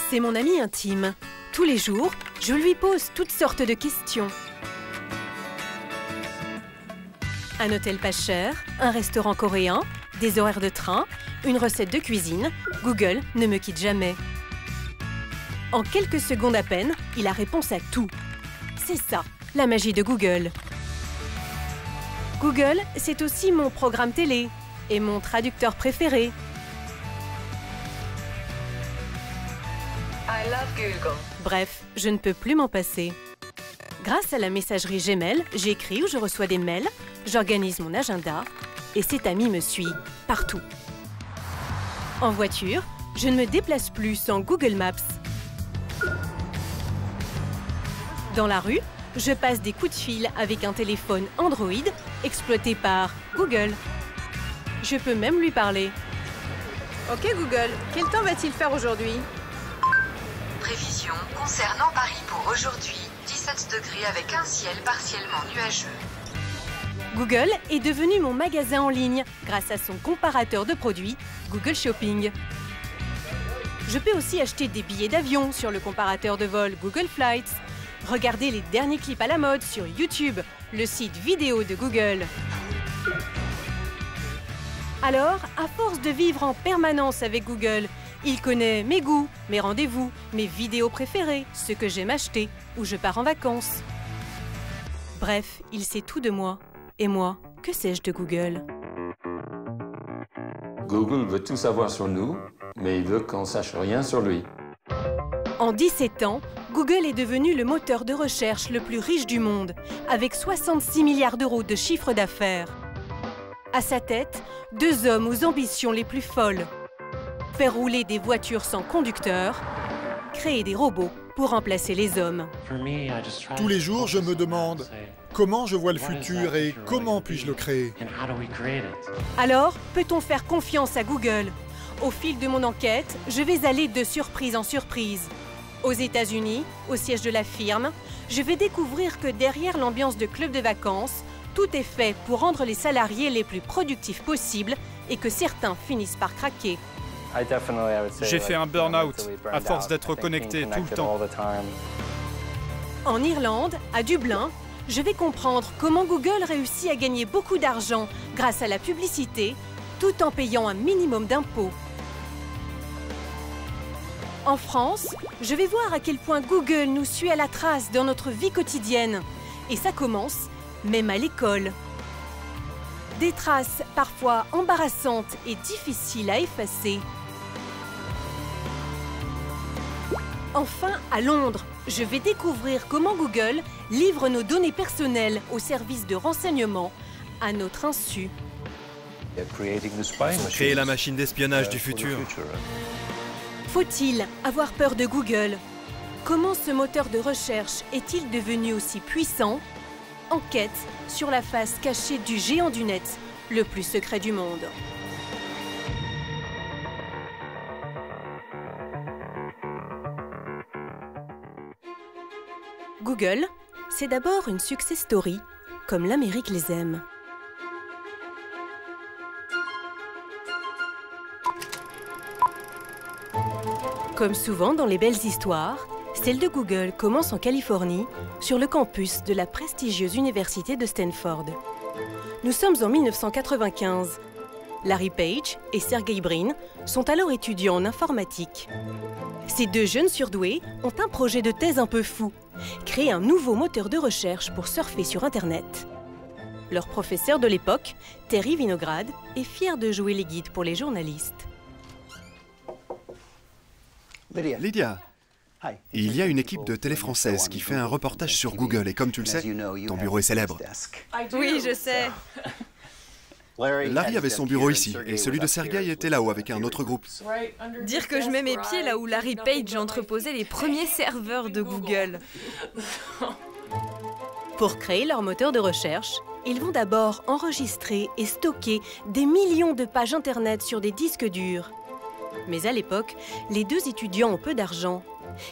C'est mon ami intime. Tous les jours, je lui pose toutes sortes de questions. Un hôtel pas cher, un restaurant coréen, des horaires de train, une recette de cuisine, Google ne me quitte jamais. En quelques secondes à peine, il a réponse à tout. C'est ça, la magie de Google. Google, c'est aussi mon programme télé et mon traducteur préféré. I love Google. Bref, je ne peux plus m'en passer. Grâce à la messagerie Gmail, j'écris ou je reçois des mails, j'organise mon agenda et cet ami me suit partout. En voiture, je ne me déplace plus sans Google Maps. Dans la rue, je passe des coups de fil avec un téléphone Android exploité par Google. Je peux même lui parler. Ok Google, quel temps va-t-il faire aujourd'hui? Prévision concernant Paris pour aujourd'hui, 17 degrés avec un ciel partiellement nuageux. Google est devenu mon magasin en ligne grâce à son comparateur de produits Google Shopping. Je peux aussi acheter des billets d'avion sur le comparateur de vol Google Flights, regarder les derniers clips à la mode sur YouTube, le site vidéo de Google. Alors, à force de vivre en permanence avec Google, il connaît mes goûts, mes rendez-vous, mes vidéos préférées, ce que j'aime acheter, où je pars en vacances. Bref, il sait tout de moi. Et moi, que sais-je de Google? Google veut tout savoir sur nous, mais il veut qu'on sache rien sur lui. En 17 ans, Google est devenu le moteur de recherche le plus riche du monde, avec 66 milliards d'euros de chiffre d'affaires. À sa tête, deux hommes aux ambitions les plus folles. Faire rouler des voitures sans conducteur, créer des robots pour remplacer les hommes. Tous les jours, je me demande comment je vois le futur et comment puis-je le créer. Alors, peut-on faire confiance à Google? Au fil de mon enquête, je vais aller de surprise en surprise. Aux États-Unis, au siège de la firme, je vais découvrir que derrière l'ambiance de club de vacances, tout est fait pour rendre les salariés les plus productifs possibles et que certains finissent par craquer. J'ai fait un burn-out à force d'être connecté tout le temps. En Irlande, à Dublin, je vais comprendre comment Google réussit à gagner beaucoup d'argent grâce à la publicité, tout en payant un minimum d'impôts. En France, je vais voir à quel point Google nous suit à la trace dans notre vie quotidienne. Et ça commence même à l'école. Des traces parfois embarrassantes et difficiles à effacer. Enfin, à Londres, je vais découvrir comment Google livre nos données personnelles au service de renseignement à notre insu. Créer la machine d'espionnage du futur. Faut-il avoir peur de Google? Comment ce moteur de recherche est-il devenu aussi puissant? Enquête sur la face cachée du géant du net, le plus secret du monde. Google, c'est d'abord une success story, comme l'Amérique les aime. Comme souvent dans les belles histoires, celle de Google commence en Californie, sur le campus de la prestigieuse université de Stanford. Nous sommes en 1995. Larry Page et Sergey Brin sont alors étudiants en informatique. Ces deux jeunes surdoués ont un projet de thèse un peu fou, créer un nouveau moteur de recherche pour surfer sur Internet. Leur professeur de l'époque, Terry Winograd, est fier de jouer les guides pour les journalistes. Lydia, il y a une équipe de télé française qui fait un reportage sur Google et comme tu le sais, ton bureau est célèbre. Oui, je sais. Larry avait son bureau ici et celui de Sergey était là-haut avec un autre groupe. Dire que je mets mes pieds là où Larry Page entreposait les premiers serveurs de Google. Pour créer leur moteur de recherche, ils vont d'abord enregistrer et stocker des millions de pages Internet sur des disques durs. Mais à l'époque, les deux étudiants ont peu d'argent.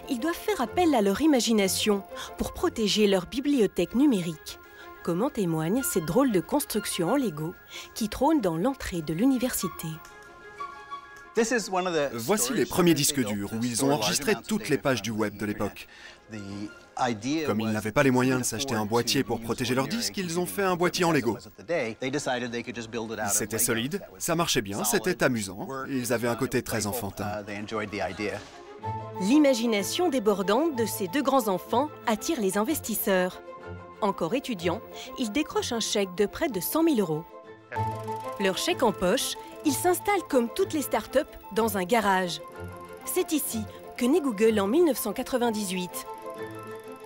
Ils doivent faire appel à leur imagination pour protéger leur bibliothèque numérique, comme en témoigne cette drôle de construction en Lego qui trône dans l'entrée de l'université. Voici les premiers disques durs où ils ont enregistré toutes les pages du web de l'époque. Comme ils n'avaient pas les moyens de s'acheter un boîtier pour protéger leurs disques, ils ont fait un boîtier en Lego. C'était solide, ça marchait bien, c'était amusant, et ils avaient un côté très enfantin. L'imagination débordante de ces deux grands enfants attire les investisseurs. Encore étudiants, ils décrochent un chèque de près de 100 000 €. Leur chèque en poche, ils s'installent comme toutes les startups dans un garage. C'est ici que naît Google en 1998.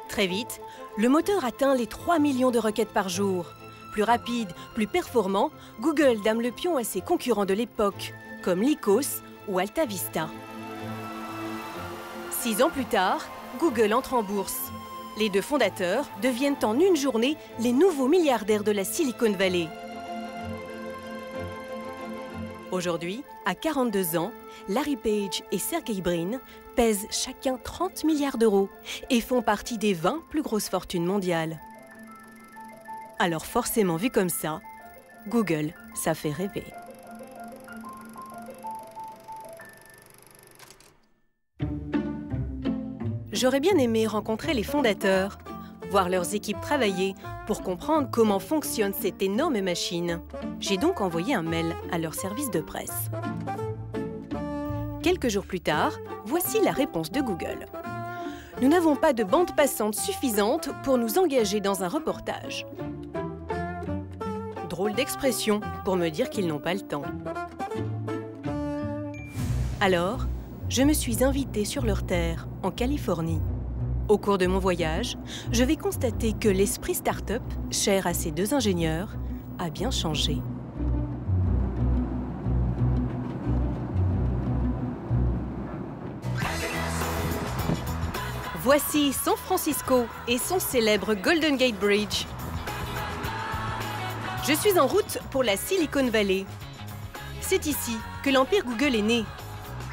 Très vite, le moteur atteint les 3 millions de requêtes par jour. Plus rapide, plus performant, Google dame le pion à ses concurrents de l'époque, comme Lycos ou AltaVista. 6 ans plus tard, Google entre en bourse. Les deux fondateurs deviennent en une journée les nouveaux milliardaires de la Silicon Valley. Aujourd'hui, à 42 ans, Larry Page et Sergey Brin pèsent chacun 30 milliards d'euros et font partie des 20 plus grosses fortunes mondiales. Alors forcément vu comme ça, Google, ça fait rêver. J'aurais bien aimé rencontrer les fondateurs, voir leurs équipes travailler pour comprendre comment fonctionne cette énorme machine. J'ai donc envoyé un mail à leur service de presse. Quelques jours plus tard, voici la réponse de Google. Nous n'avons pas de bande passante suffisante pour nous engager dans un reportage. Drôle d'expression pour me dire qu'ils n'ont pas le temps. Alors, je me suis invitée sur leur terre, en Californie. Au cours de mon voyage, je vais constater que l'esprit start-up, cher à ces deux ingénieurs, a bien changé. Voici San Francisco et son célèbre Golden Gate Bridge. Je suis en route pour la Silicon Valley. C'est ici que l'empire Google est né.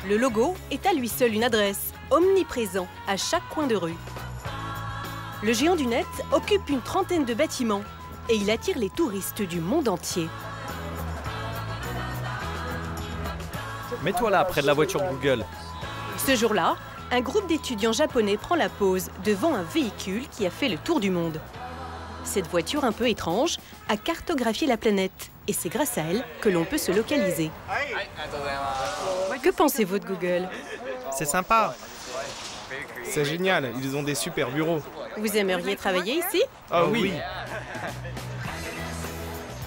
Le logo est à lui seul une adresse, omniprésent à chaque coin de rue. Le géant du net occupe une trentaine de bâtiments et il attire les touristes du monde entier. Mets-toi là, près de la voiture Google. Ce jour-là, un groupe d'étudiants japonais prend la pause devant un véhicule qui a fait le tour du monde. Cette voiture un peu étrange a cartographié la planète et c'est grâce à elle que l'on peut se localiser. Que pensez-vous de Google? C'est sympa. C'est génial, ils ont des super bureaux. Vous aimeriez travailler ici? Oh oui.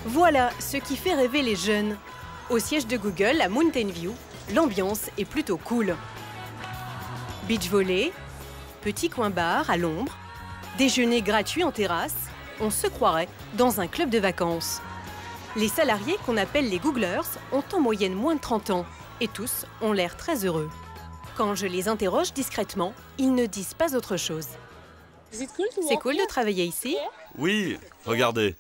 Voilà ce qui fait rêver les jeunes. Au siège de Google, à Mountain View, l'ambiance est plutôt cool. Beach volley, petit coin bar à l'ombre, déjeuner gratuit en terrasse, on se croirait dans un club de vacances. Les salariés qu'on appelle les Googlers ont en moyenne moins de 30 ans et tous ont l'air très heureux. Quand je les interroge discrètement, ils ne disent pas autre chose. C'est cool de travailler ici? Oui, regardez.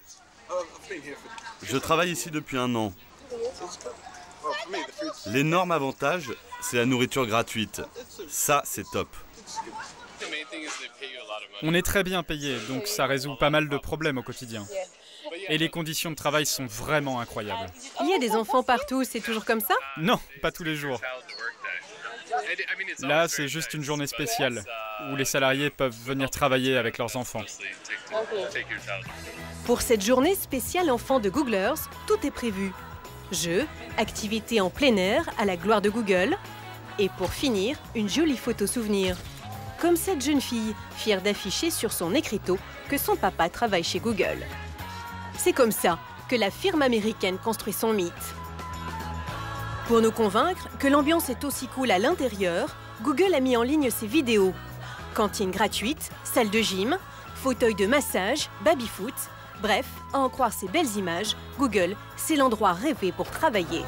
Je travaille ici depuis 1 an. L'énorme avantage, c'est la nourriture gratuite. Ça, c'est top. On est très bien payé, donc ça résout pas mal de problèmes au quotidien. Et les conditions de travail sont vraiment incroyables. Il y a des enfants partout, c'est toujours comme ça? Non, pas tous les jours. Là, c'est juste une journée spéciale, où les salariés peuvent venir travailler avec leurs enfants. Pour cette journée spéciale enfants de Googlers, tout est prévu. Jeux, activités en plein air à la gloire de Google. Et pour finir, une jolie photo souvenir. Comme cette jeune fille, fière d'afficher sur son écriteau que son papa travaille chez Google. C'est comme ça que la firme américaine construit son mythe. Pour nous convaincre que l'ambiance est aussi cool à l'intérieur, Google a mis en ligne ses vidéos. Cantine gratuite, salle de gym, fauteuil de massage, baby-foot. Bref, à en croire ces belles images, Google, c'est l'endroit rêvé pour travailler.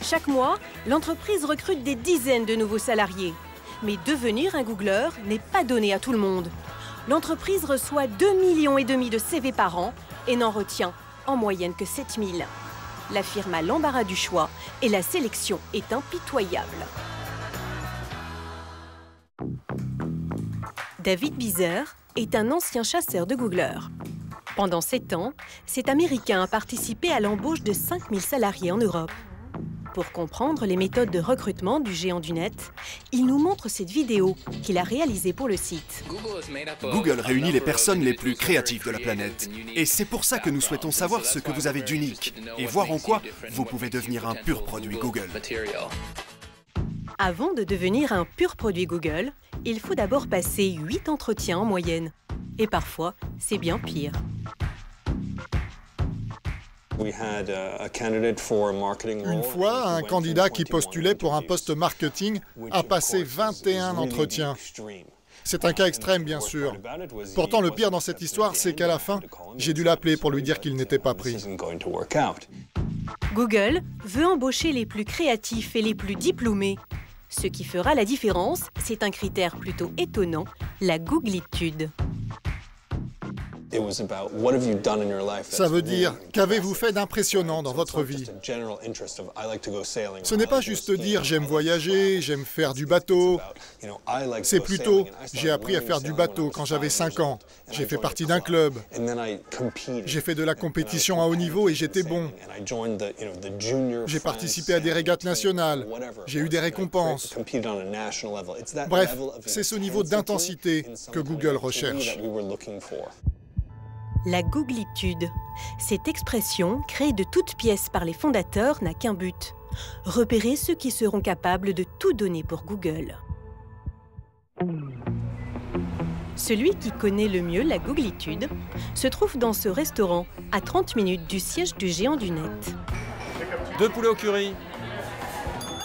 Chaque mois, l'entreprise recrute des dizaines de nouveaux salariés. Mais devenir un Googler n'est pas donné à tout le monde. L'entreprise reçoit 2,5 millions de CV par an et n'en retient en moyenne que 7 000. La firme a l'embarras du choix et la sélection est impitoyable. David Beazer est un ancien chasseur de Googlers. Pendant 7 ans, cet Américain a participé à l'embauche de 5 000 salariés en Europe. Pour comprendre les méthodes de recrutement du géant du net, il nous montre cette vidéo qu'il a réalisée pour le site. Google réunit les personnes les plus créatives de la planète. Et c'est pour ça que nous souhaitons savoir ce que vous avez d'unique et voir en quoi vous pouvez devenir un pur produit Google. Avant de devenir un pur produit Google, il faut d'abord passer 8 entretiens en moyenne. Et parfois, c'est bien pire. Une fois, un candidat qui postulait pour un poste marketing a passé 21 entretiens. C'est un cas extrême, bien sûr. Pourtant, le pire dans cette histoire, c'est qu'à la fin, j'ai dû l'appeler pour lui dire qu'il n'était pas pris. Google veut embaucher les plus créatifs et les plus diplômés. Ce qui fera la différence, c'est un critère plutôt étonnant, la googlitude. Ça veut dire, qu'avez-vous fait d'impressionnant dans votre vie? Ce n'est pas juste dire j'aime voyager, j'aime faire du bateau. C'est plutôt j'ai appris à faire du bateau quand j'avais 5 ans. J'ai fait partie d'un club. J'ai fait de la compétition à haut niveau et j'étais bon. J'ai participé à des régates nationales. J'ai eu des récompenses. Bref, c'est ce niveau d'intensité que Google recherche. La googlitude. Cette expression, créée de toutes pièces par les fondateurs, n'a qu'un but. Repérer ceux qui seront capables de tout donner pour Google. Celui qui connaît le mieux la googlitude se trouve dans ce restaurant, à 30 minutes du siège du géant du net. 2 poulets au curry.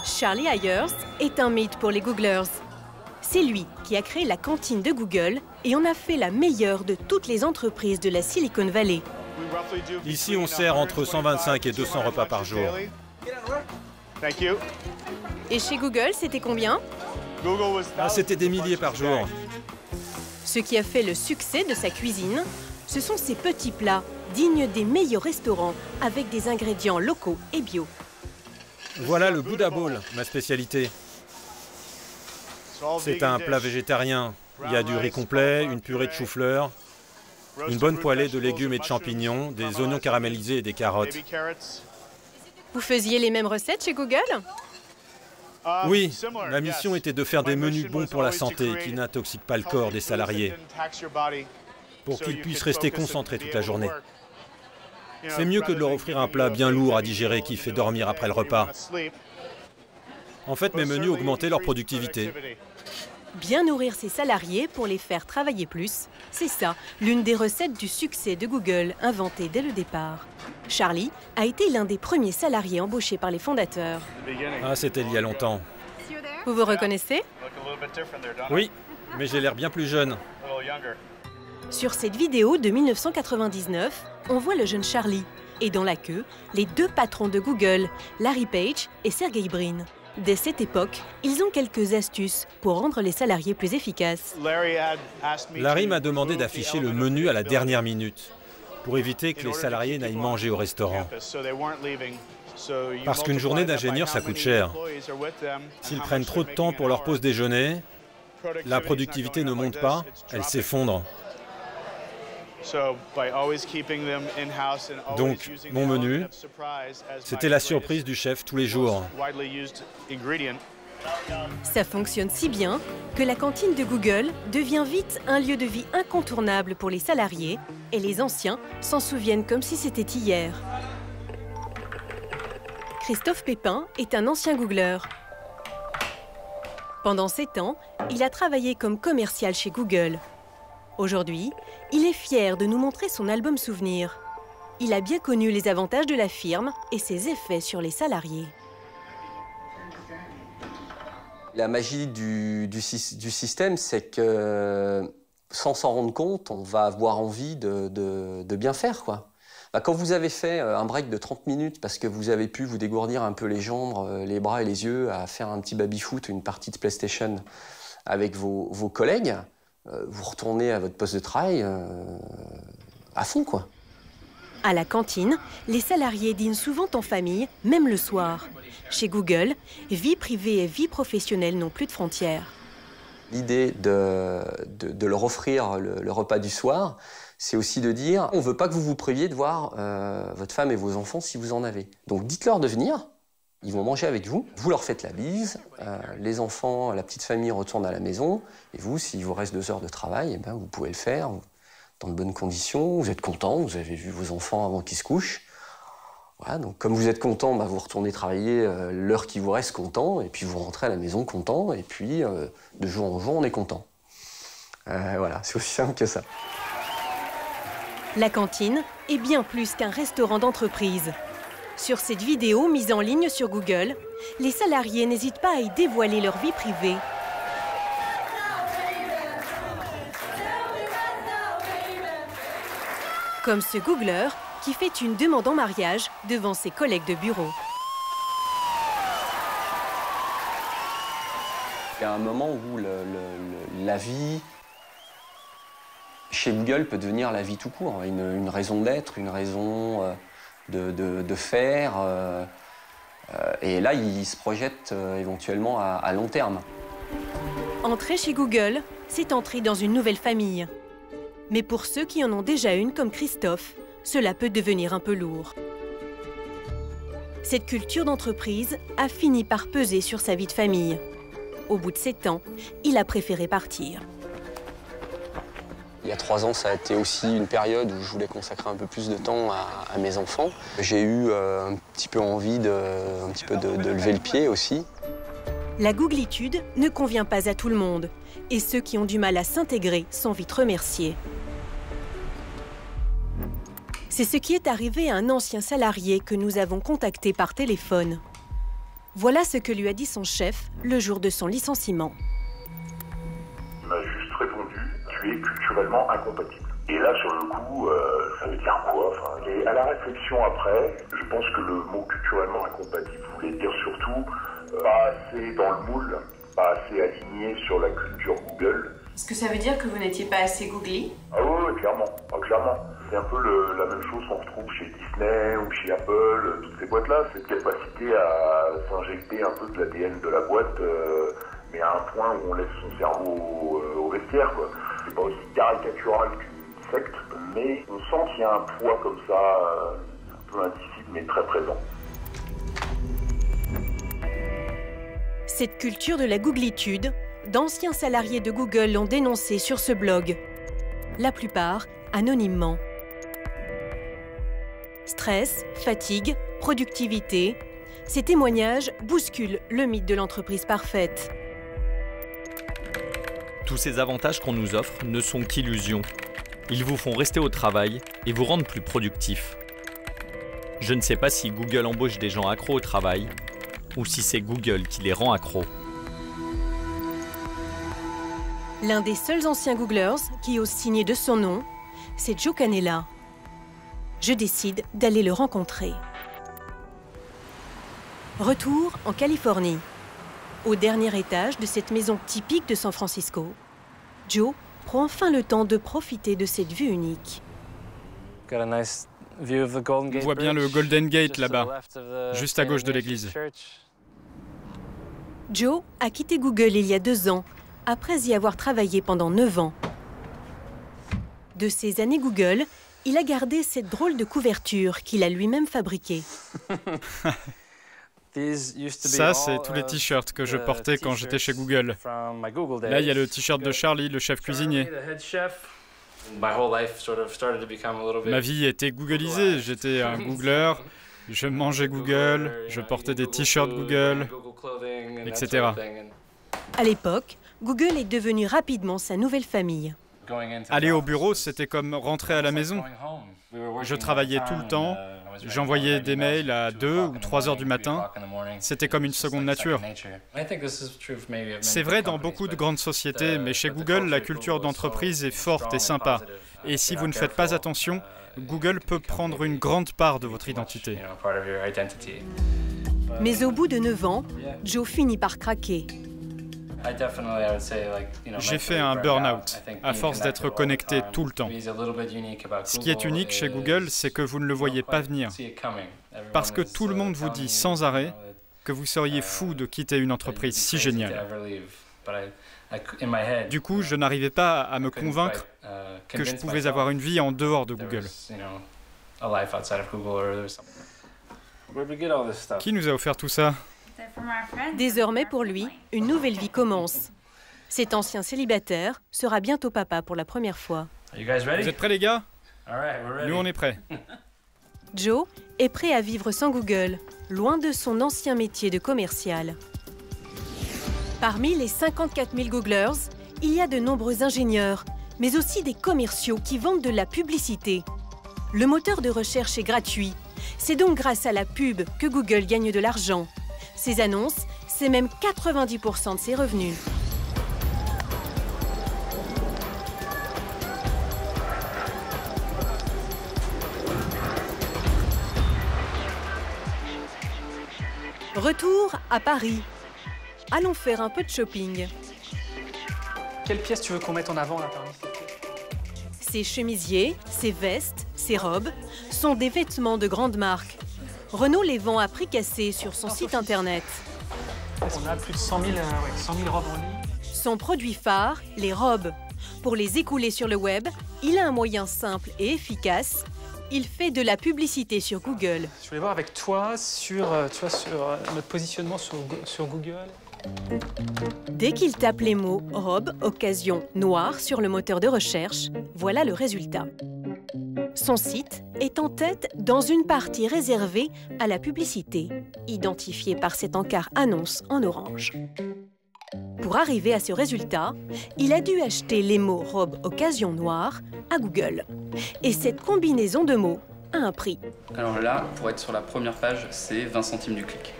Charlie Ayers est un mythe pour les Googlers. C'est lui qui a créé la cantine de Google et en a fait la meilleure de toutes les entreprises de la Silicon Valley. Ici, on sert entre 125 et 200 repas par jour. Et chez Google, c'était combien? C'était des milliers par jour. Ce qui a fait le succès de sa cuisine, ce sont ses petits plats, dignes des meilleurs restaurants, avec des ingrédients locaux et bio. Voilà le Buddha Bowl, ma spécialité. C'est un plat végétarien. Il y a du riz complet, une purée de chou-fleur, une bonne poêlée de légumes et de champignons, des oignons caramélisés et des carottes. Vous faisiez les mêmes recettes chez Google? Oui, la mission était de faire des menus bons pour la santé qui n'intoxiquent pas le corps des salariés, pour qu'ils puissent rester concentrés toute la journée. C'est mieux que de leur offrir un plat bien lourd à digérer qui fait dormir après le repas. En fait, mes menus augmentaient leur productivité. Bien nourrir ses salariés pour les faire travailler plus, c'est ça, l'une des recettes du succès de Google, inventée dès le départ. Charlie a été l'un des premiers salariés embauchés par les fondateurs. Ah, c'était il y a longtemps. Vous vous reconnaissez? Oui, mais j'ai l'air bien plus jeune. Sur cette vidéo de 1999, on voit le jeune Charlie. Et dans la queue, les 2 patrons de Google, Larry Page et Sergey Brin. Dès cette époque, ils ont quelques astuces pour rendre les salariés plus efficaces. Larry m'a demandé d'afficher le menu à la dernière minute, pour éviter que les salariés n'aillent manger au restaurant. Parce qu'une journée d'ingénieur, ça coûte cher. S'ils prennent trop de temps pour leur pause déjeuner, la productivité ne monte pas, elle s'effondre. Donc, mon menu, c'était la surprise du chef tous les jours. Ça fonctionne si bien que la cantine de Google devient vite un lieu de vie incontournable pour les salariés et les anciens s'en souviennent comme si c'était hier. Christophe Pépin est un ancien Googler. Pendant 7 ans, il a travaillé comme commercial chez Google. Aujourd'hui, il est fier de nous montrer son album souvenir. Il a bien connu les avantages de la firme et ses effets sur les salariés. La magie du système, c'est que sans s'en rendre compte, on va avoir envie de bien faire, quoi. Quand vous avez fait un break de 30 minutes parce que vous avez pu vous dégourdir un peu les jambes, les bras et les yeux à faire un petit baby-foot, une partie de PlayStation avec vos collègues, vous retournez à votre poste de travail à fond, quoi. À la cantine, les salariés dînent souvent en famille, même le soir. Chez Google, vie privée et vie professionnelle n'ont plus de frontières. L'idée de leur offrir le repas du soir, c'est aussi de dire on ne veut pas que vous vous priviez de voir votre femme et vos enfants si vous en avez. Donc dites-leur de venir, Ils vont manger avec vous, vous leur faites la bise, les enfants, la petite famille retourne à la maison, et vous, s'il vous reste 2 heures de travail, eh ben, vous pouvez le faire dans de bonnes conditions, vous êtes content, vous avez vu vos enfants avant qu'ils se couchent. Voilà, donc comme vous êtes content, bah, vous retournez travailler l'heure qui vous reste content, et puis vous rentrez à la maison content, et puis de jour en jour, on est content. Voilà, c'est aussi simple que ça. La cantine est bien plus qu'un restaurant d'entreprise. Sur cette vidéo mise en ligne sur Google, les salariés n'hésitent pas à y dévoiler leur vie privée. Comme ce Googler qui fait une demande en mariage devant ses collègues de bureau. Il y a un moment où la vie chez Google peut devenir la vie tout court, une raison d'être, une raison de faire. Et là, il se projette éventuellement à long terme. Entrer chez Google, c'est entrer dans une nouvelle famille. Mais pour ceux qui en ont déjà une, comme Christophe, cela peut devenir un peu lourd. Cette culture d'entreprise a fini par peser sur sa vie de famille. Au bout de 7 ans, il a préféré partir. Il y a 3 ans, ça a été aussi une période où je voulais consacrer un peu plus de temps à mes enfants. J'ai eu un petit peu envie de lever le pied aussi. La googlitude ne convient pas à tout le monde. Et ceux qui ont du mal à s'intégrer sont vite remerciés. C'est ce qui est arrivé à un ancien salarié que nous avons contacté par téléphone. Voilà ce que lui a dit son chef le jour de son licenciement. Il m'a juste répondu « Tu es culturellement incompatible ». Et là, sur le coup, ça veut dire quoi? Et à la réflexion après, je pense que le mot culturellement incompatible voulait dire surtout pas assez dans le moule, pas assez aligné sur la culture Google. Est-ce que ça veut dire que vous n'étiez pas assez googly? Ah oui, clairement. Clairement. C'est un peu la même chose qu'on retrouve chez Disney ou chez Apple, toutes ces boîtes-là. Cette capacité à s'injecter un peu de l'ADN de la boîte, mais à un point où on laisse son cerveau au vestiaire, quoi. C'est pas aussi caricatural qu'une secte, mais on sent qu'il y a un poids comme ça, un peu indicible, mais très présent. Cette culture de la googlitude, d'anciens salariés de Google l'ont dénoncée sur ce blog. La plupart anonymement. Stress, fatigue, productivité, ces témoignages bousculent le mythe de l'entreprise parfaite. Tous ces avantages qu'on nous offre ne sont qu'illusions. Ils vous font rester au travail et vous rendent plus productif. Je ne sais pas si Google embauche des gens accros au travail ou si c'est Google qui les rend accros. L'un des seuls anciens Googlers qui ose signer de son nom, c'est Joe Canella. Je décide d'aller le rencontrer. Retour en Californie. Au dernier étage de cette maison typique de San Francisco, Joe prend enfin le temps de profiter de cette vue unique. On voit bien le Golden Gate là-bas, juste à gauche de l'église. Joe a quitté Google il y a 2 ans, après y avoir travaillé pendant 9 ans. De ses années Google, il a gardé cette drôle de couverture qu'il a lui-même fabriquée. Ça, c'est tous les t-shirts que je portais quand j'étais chez Google. Là, il y a le t-shirt de Charlie, le chef cuisinier. Ma vie était googlisée, j'étais un Googler, je mangeais Google, je portais des t-shirts Google, etc. À l'époque, Google est devenu rapidement sa nouvelle famille. Aller au bureau, c'était comme rentrer à la maison. Je travaillais tout le temps, j'envoyais des mails à 2 ou 3 heures du matin. C'était comme une seconde nature. C'est vrai dans beaucoup de grandes sociétés, mais chez Google, la culture d'entreprise est forte et sympa. Et si vous ne faites pas attention, Google peut prendre une grande part de votre identité. Mais au bout de 9 ans, Joe finit par craquer. J'ai fait un burn-out, à force d'être connecté tout le temps. Ce qui est unique chez Google, c'est que vous ne le voyez pas venir. Parce que tout le monde vous dit sans arrêt que vous seriez fou de quitter une entreprise si géniale. Du coup, je n'arrivais pas à me convaincre que je pouvais avoir une vie en dehors de Google. Qui nous a offert tout ça? Désormais pour lui, une nouvelle vie commence. Cet ancien célibataire sera bientôt papa pour la première fois. Vous êtes prêts les gars? Nous on est prêts. Joe est prêt à vivre sans Google, loin de son ancien métier de commercial. Parmi les 54 000 Googlers, il y a de nombreux ingénieurs, mais aussi des commerciaux qui vendent de la publicité. Le moteur de recherche est gratuit. C'est donc grâce à la pub que Google gagne de l'argent. Ses annonces, c'est même 90% de ses revenus. Retour à Paris. Allons faire un peu de shopping. Quelle pièce tu veux qu'on mette en avant là parmi ces pièces? Ces chemisiers, ces vestes, ces robes sont des vêtements de grande marque. Renault les vend à prix cassé sur son site internet. On a plus de 100 000 robes en ligne. Son produit phare, les robes. Pour les écouler sur le web, il a un moyen simple et efficace. Il fait de la publicité sur Google. Je voulais voir avec toi sur notre positionnement sur Google. Dès qu'il tape les mots « robe, occasion, noir » sur le moteur de recherche, voilà le résultat. Son site est en tête dans une partie réservée à la publicité, identifiée par cet encart annonce en orange. Pour arriver à ce résultat, il a dû acheter les mots « robe, occasion, noir » à Google. Et cette combinaison de mots a un prix. Alors là, pour être sur la première page, c'est 20 centimes du clic.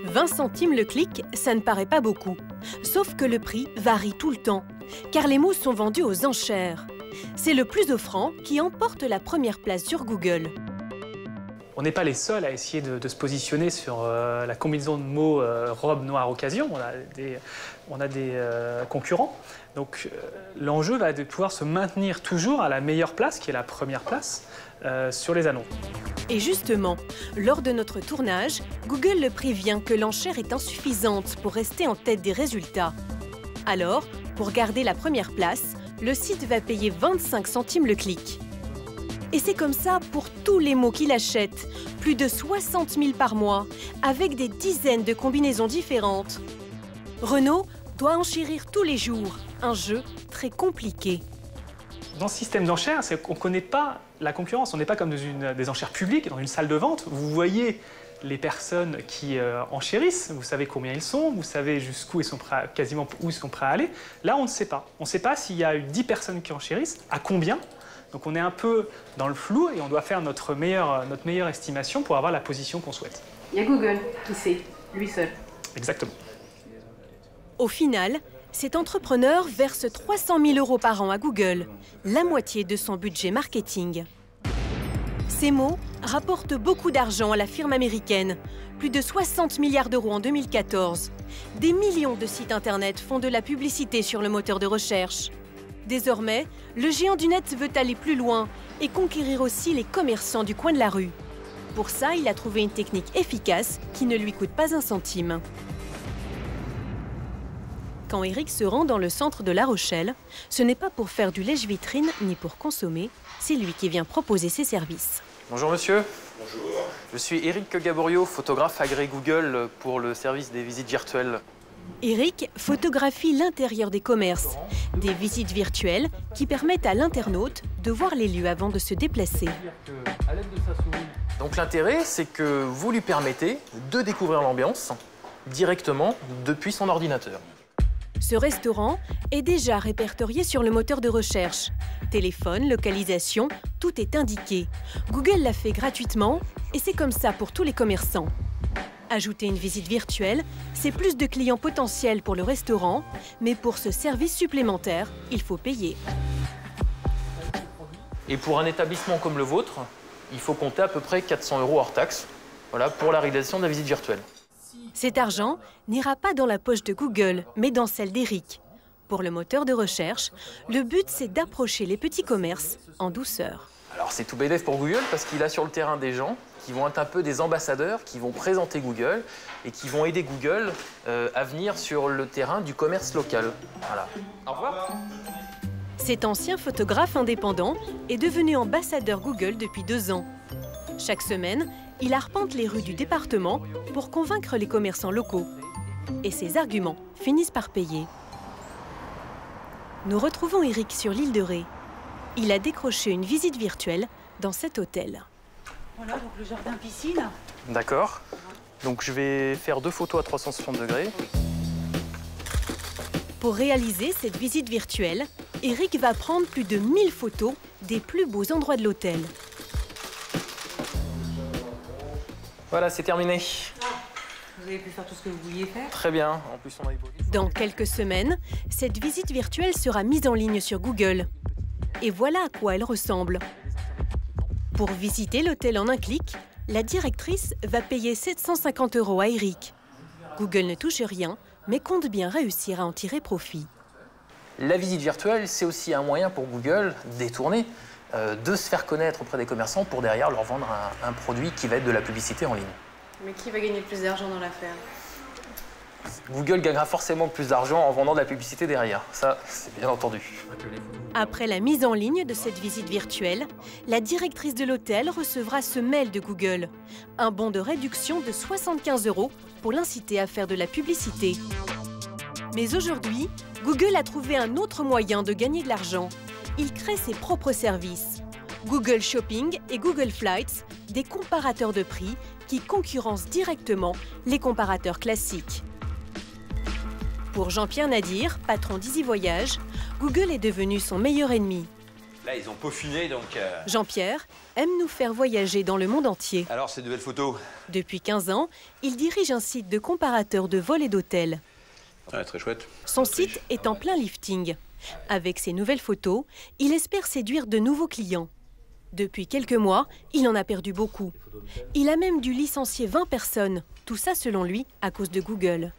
20 centimes le clic, ça ne paraît pas beaucoup. Sauf que le prix varie tout le temps, car les mots sont vendus aux enchères. C'est le plus offrant qui emporte la première place sur Google. On n'est pas les seuls à essayer de se positionner sur la combinaison de mots robe, noire, occasion. On a des concurrents. Donc l'enjeu va être de pouvoir se maintenir toujours à la meilleure place, qui est la première place, sur les annonces. Et justement, lors de notre tournage, Google le prévient que l'enchère est insuffisante pour rester en tête des résultats. Alors, pour garder la première place, le site va payer 25 centimes le clic. Et c'est comme ça pour tous les mots qu'il achète, plus de 60 000 par mois, avec des dizaines de combinaisons différentes. Renault doit enchérir tous les jours, un jeu très compliqué. Dans ce système d'enchères, c'est qu'on ne connaît pas la concurrence. On n'est pas comme dans des enchères publiques, dans une salle de vente. Vous voyez les personnes qui enchérissent, vous savez combien ils sont, vous savez jusqu'où ils sont prêts, quasiment où ils sont prêts à aller. Là, on ne sait pas. On ne sait pas s'il y a eu 10 personnes qui enchérissent, à combien. Donc on est un peu dans le flou et on doit faire notre meilleure estimation pour avoir la position qu'on souhaite. Il y a Google qui sait, lui seul. Exactement. Au final, cet entrepreneur verse 300 000 € par an à Google, la moitié de son budget marketing. Ces mots rapportent beaucoup d'argent à la firme américaine, plus de 60 milliards d'euros en 2014. Des millions de sites internet font de la publicité sur le moteur de recherche. Désormais, le géant du net veut aller plus loin et conquérir aussi les commerçants du coin de la rue. Pour ça, il a trouvé une technique efficace qui ne lui coûte pas un centime. Quand Eric se rend dans le centre de La Rochelle, ce n'est pas pour faire du lèche-vitrine ni pour consommer, c'est lui qui vient proposer ses services. Bonjour monsieur. Bonjour. Je suis Eric Gaborio, photographe agréé Google pour le service des visites virtuelles. Eric photographie l'intérieur des commerces, des visites virtuelles qui permettent à l'internaute de voir les lieux avant de se déplacer. Donc l'intérêt, c'est que vous lui permettez de découvrir l'ambiance directement depuis son ordinateur. Ce restaurant est déjà répertorié sur le moteur de recherche. Téléphone, localisation, tout est indiqué. Google l'a fait gratuitement et c'est comme ça pour tous les commerçants. Ajouter une visite virtuelle, c'est plus de clients potentiels pour le restaurant, mais pour ce service supplémentaire, il faut payer. Et pour un établissement comme le vôtre, il faut compter à peu près 400 € hors taxe, voilà, pour la réalisation de la visite virtuelle. Cet argent n'ira pas dans la poche de Google, mais dans celle d'Eric. Pour le moteur de recherche, le but c'est d'approcher les petits commerces en douceur. Alors c'est tout bénef pour Google parce qu'il a sur le terrain des gens qui vont être un peu des ambassadeurs, qui vont présenter Google et qui vont aider Google à venir sur le terrain du commerce local. Voilà. Au revoir. Cet ancien photographe indépendant est devenu ambassadeur Google depuis 2 ans. Chaque semaine, il arpente les rues du département pour convaincre les commerçants locaux. Et ses arguments finissent par payer. Nous retrouvons Eric sur l'île de Ré. Il a décroché une visite virtuelle dans cet hôtel. Voilà, donc le jardin piscine. D'accord. Donc je vais faire 2 photos à 360 degrés. Pour réaliser cette visite virtuelle, Eric va prendre plus de 1000 photos des plus beaux endroits de l'hôtel. Voilà, c'est terminé. Vous avez pu faire tout ce que vous vouliez faire? Très bien. En plus, on a eu beau. Dans quelques semaines, cette visite virtuelle sera mise en ligne sur Google. Et voilà à quoi elle ressemble. Pour visiter l'hôtel en un clic, la directrice va payer 750 € à Eric. Google ne touche rien, mais compte bien réussir à en tirer profit. La visite virtuelle, c'est aussi un moyen pour Google détourné de se faire connaître auprès des commerçants pour derrière leur vendre un produit qui va être de la publicité en ligne. Mais qui va gagner le plus d'argent dans l'affaire? Google gagnera forcément plus d'argent en vendant de la publicité derrière. Ça, c'est bien entendu. Après la mise en ligne de cette visite virtuelle, la directrice de l'hôtel recevra ce mail de Google. Un bon de réduction de 75 € pour l'inciter à faire de la publicité. Mais aujourd'hui, Google a trouvé un autre moyen de gagner de l'argent. Il crée ses propres services. Google Shopping et Google Flights, des comparateurs de prix qui concurrencent directement les comparateurs classiques. Pour Jean-Pierre Nadir, patron d'Easy Voyage, Google est devenu son meilleur ennemi. Là, ils ont peaufiné, donc... Jean-Pierre aime nous faire voyager dans le monde entier. Alors, ces nouvelles photos? Depuis 15 ans, il dirige un site de comparateurs de vols et d'hôtels. Ouais, très chouette. Son site est en plein lifting. Avec ses nouvelles photos, il espère séduire de nouveaux clients. Depuis quelques mois, il en a perdu beaucoup. Il a même dû licencier 20 personnes, tout ça selon lui à cause de Google.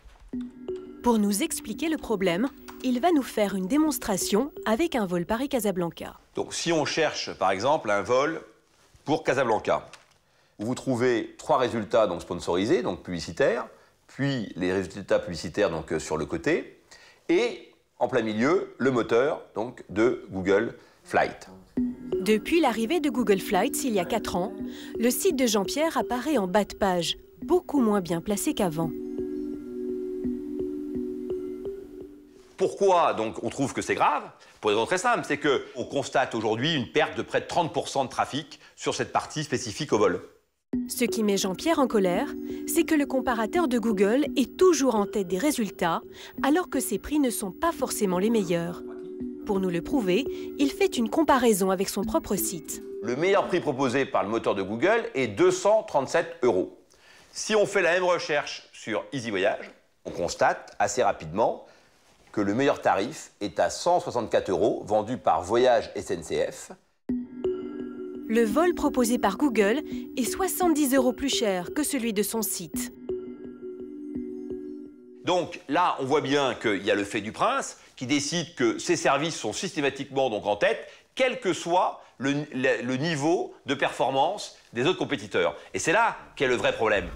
Pour nous expliquer le problème, il va nous faire une démonstration avec un vol Paris-Casablanca. Donc si on cherche par exemple un vol pour Casablanca, vous trouvez 3 résultats donc sponsorisés, donc publicitaires, puis les résultats publicitaires donc sur le côté, et en plein milieu, le moteur donc de Google Flight. Depuis l'arrivée de Google Flights il y a 4 ans, le site de Jean-Pierre apparaît en bas de page, beaucoup moins bien placé qu'avant. Pourquoi donc on trouve que c'est grave? Pour une raison très simple, c'est qu'on constate aujourd'hui une perte de près de 30% de trafic sur cette partie spécifique au vol. Ce qui met Jean-Pierre en colère, c'est que le comparateur de Google est toujours en tête des résultats, alors que ses prix ne sont pas forcément les meilleurs. Pour nous le prouver, il fait une comparaison avec son propre site. Le meilleur prix proposé par le moteur de Google est 237 €. Si on fait la même recherche sur Easy Voyage, on constate assez rapidement que le meilleur tarif est à 164 €, vendu par Voyage SNCF. Le vol proposé par Google est 70 € plus cher que celui de son site. Donc là, on voit bien qu'il y a le fait du prince qui décide que ces services sont systématiquement donc en tête, quel que soit le niveau de performance des autres compétiteurs. Et c'est là qu'est le vrai problème.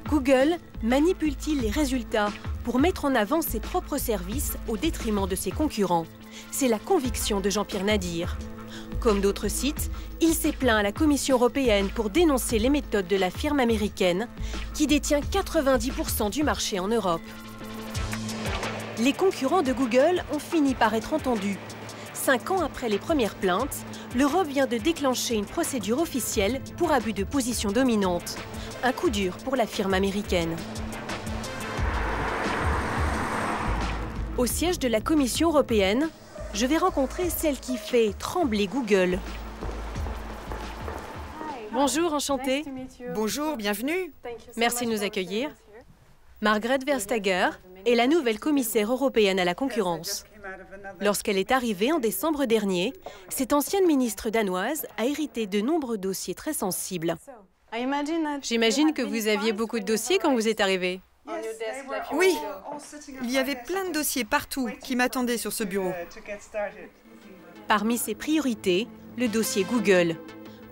Google manipule-t-il les résultats pour mettre en avant ses propres services au détriment de ses concurrents? C'est la conviction de Jean-Pierre Nadir. Comme d'autres sites, il s'est plaint à la Commission européenne pour dénoncer les méthodes de la firme américaine qui détient 90% du marché en Europe. Les concurrents de Google ont fini par être entendus. 5 ans après les premières plaintes, l'Europe vient de déclencher une procédure officielle pour abus de position dominante. Un coup dur pour la firme américaine. Au siège de la Commission européenne, je vais rencontrer celle qui fait trembler Google. Bonjour, enchantée. Bonjour, bienvenue. Merci de nous accueillir. Margrethe Vestager est la nouvelle commissaire européenne à la concurrence. Lorsqu'elle est arrivée en décembre dernier, cette ancienne ministre danoise a hérité de nombreux dossiers très sensibles. J'imagine que vous aviez beaucoup de dossiers quand vous êtes arrivée. Oui, il y avait plein de dossiers partout qui m'attendaient sur ce bureau. Parmi ses priorités, le dossier Google.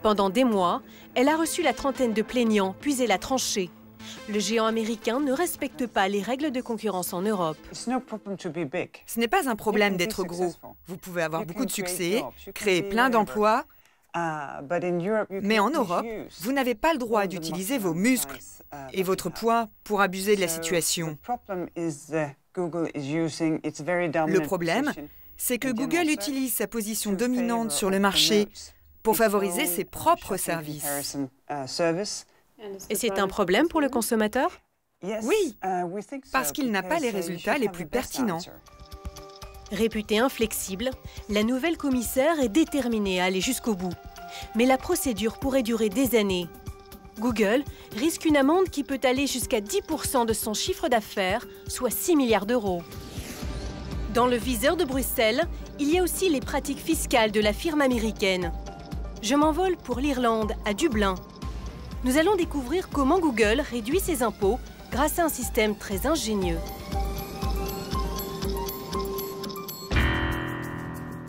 Pendant des mois, elle a reçu la trentaine de plaignants, puis elle a tranché. Le géant américain ne respecte pas les règles de concurrence en Europe. Ce n'est pas un problème d'être gros. Vous pouvez avoir beaucoup de succès, créer plein d'emplois, Mais en Europe, vous n'avez pas le droit d'utiliser vos muscles et votre poids pour abuser de la situation. Le problème, c'est que Google utilise sa position dominante sur le marché pour favoriser ses propres services. Et c'est un problème pour le consommateur? Oui, parce qu'il n'a pas les résultats les plus pertinents. Réputée inflexible, la nouvelle commissaire est déterminée à aller jusqu'au bout. Mais la procédure pourrait durer des années. Google risque une amende qui peut aller jusqu'à 10% de son chiffre d'affaires, soit 6 milliards d'euros. Dans le viseur de Bruxelles, il y a aussi les pratiques fiscales de la firme américaine. Je m'envole pour l'Irlande, à Dublin. Nous allons découvrir comment Google réduit ses impôts grâce à un système très ingénieux.